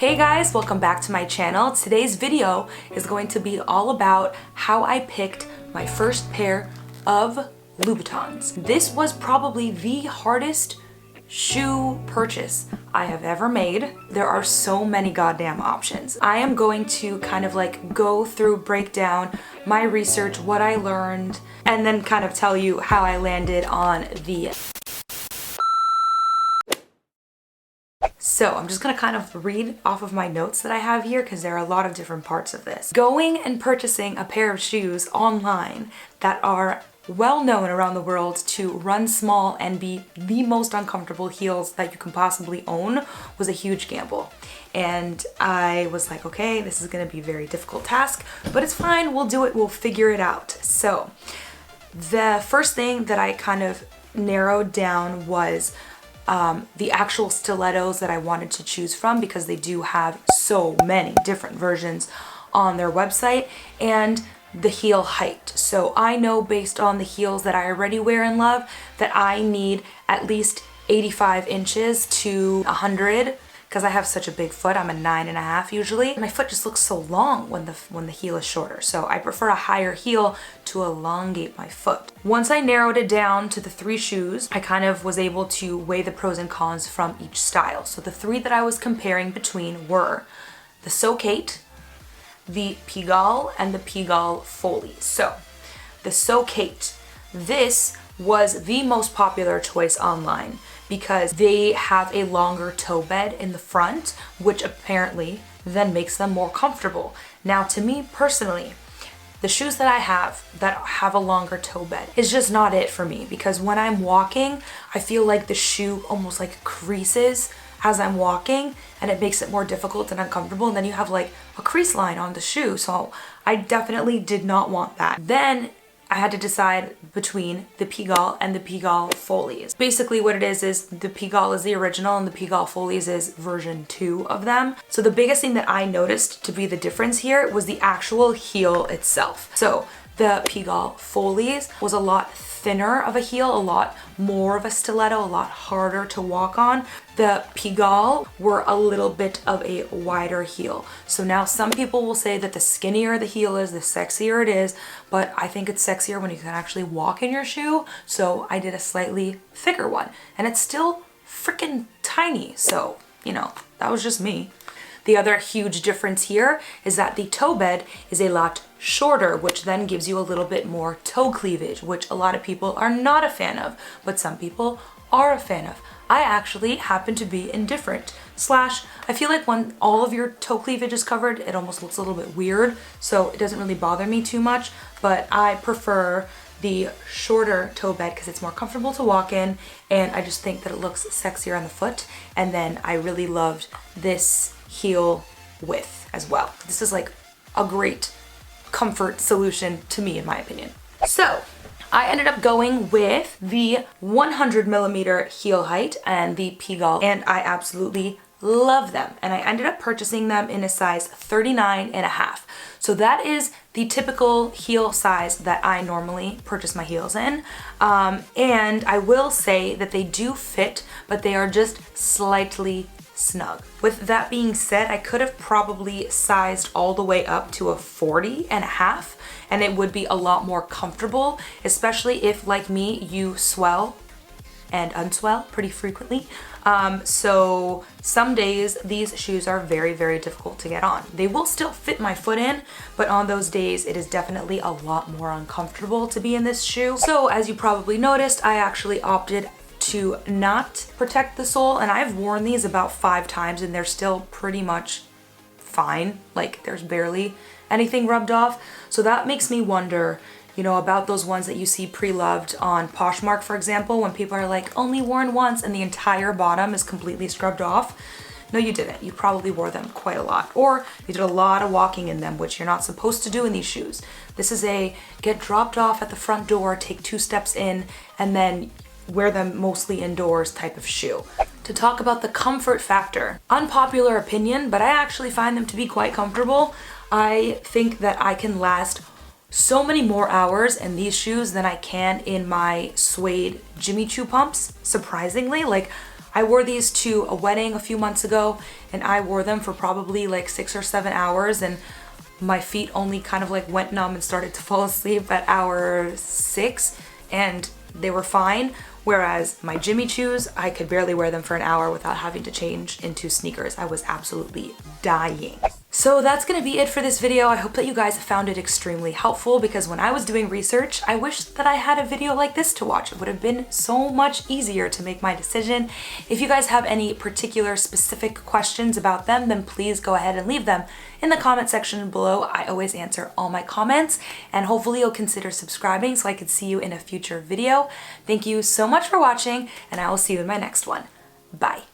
Hey guys, welcome back to my channel. Today's video is going to be all about how I picked my first pair of Louboutins. This was probably the hardest shoe purchase I have ever made. There are so many goddamn options. I am going to kind of like go through, break down my research, what I learned, and then kind of tell you how I landed on the. So I'm just gonna kind of read off of my notes that I have here because there are a lot of different parts of this. Going and purchasing a pair of shoes online that are well known around the world to run small and be the most uncomfortable heels that you can possibly own was a huge gamble. And I was like, okay, this is gonna be a very difficult task, but it's fine, we'll do it, we'll figure it out. So the first thing that I kind of narrowed down was the actual stilettos that I wanted to choose from because they do have so many different versions on their website, and the heel height. So I know based on the heels that I already wear and love that I need at least 85 inches to 100 because I have such a big foot. I'm a 9.5 usually. My foot just looks so long when the heel is shorter. So I prefer a higher heel to elongate my foot. Once I narrowed it down to the 3 shoes, I kind of was able to weigh the pros and cons from each style. So the 3 that I was comparing between were the Socate, the Pigalle, and the Pigalle Foley. So the Socate, this was the most popular choice online because they have a longer toe bed in the front, which apparently then makes them more comfortable. Now, to me personally, the shoes that I have a longer toe bed is just not it for me because when I'm walking, I feel like the shoe almost like creases as I'm walking and it makes it more difficult and uncomfortable, and then you have like a crease line on the shoe. So I definitely did not want that. Then I had to decide between the Pigalle and the Pigalle Foleys. Basically what it is the Pigalle is the original and the Pigalle Foleys is version 2 of them. So the biggest thing that I noticed to be the difference here was the actual heel itself. So the Pigalle Foleys was a lot thinner of a heel, a lot more of a stiletto, a lot harder to walk on. The Pigalle were a little bit of a wider heel. So now some people will say that the skinnier the heel is, the sexier it is, but I think it's sexier when you can actually walk in your shoe. So I did a slightly thicker one and it's still freaking tiny. So, you know, that was just me. The other huge difference here is that the toe bed is a lot shorter, which then gives you a little bit more toe cleavage, which a lot of people are not a fan of, but some people are a fan of. I actually happen to be indifferent. I feel like when all of your toe cleavage is covered, it almost looks a little bit weird, so it doesn't really bother me too much, but I prefer the shorter toe bed because it's more comfortable to walk in, and I just think that it looks sexier on the foot. And then I really loved this heel width as well. This is like a great comfort solution to me, in my opinion. So I ended up going with the 100mm heel height and the Pigalle, and I absolutely love them. And I ended up purchasing them in a size 39.5. So that is the typical heel size that I normally purchase my heels in. And I will say that they do fit, but they are just slightly snug. With that being said, I could have probably sized all the way up to a 40.5 and it would be a lot more comfortable, especially if, like me, you swell and unswell pretty frequently. So some days these shoes are very, very difficult to get on. They will still fit my foot in, but on those days it is definitely a lot more uncomfortable to be in this shoe. So as you probably noticed, I actually opted to not protect the sole, and I've worn these about 5 times and they're still pretty much fine. Like there's barely anything rubbed off. So that makes me wonder, you know, about those ones that you see pre-loved on Poshmark, for example, when people are like only worn once and the entire bottom is completely scrubbed off. No, you didn't. You probably wore them quite a lot, or you did a lot of walking in them, which you're not supposed to do in these shoes. This is a get dropped off at the front door, take 2 steps in, and then wear them mostly indoors type of shoe. To talk about the comfort factor, unpopular opinion, but I actually find them to be quite comfortable. I think that I can last so many more hours in these shoes than I can in my suede Jimmy Choo pumps, surprisingly. Like I wore these to a wedding a few months ago, and I wore them for probably like 6 or 7 hours, and my feet only kind of like went numb and started to fall asleep at hour 6, and they were fine. Whereas my Jimmy Choos, I could barely wear them for an hour without having to change into sneakers. I was absolutely dying. So that's gonna be it for this video. I hope that you guys found it extremely helpful, because when I was doing research, I wish that I had a video like this to watch. It would have been so much easier to make my decision. If you guys have any particular specific questions about them, then please go ahead and leave them in the comment section below. I always answer all my comments, and hopefully you'll consider subscribing so I can see you in a future video. Thank you so much for watching, and I will see you in my next one. Bye.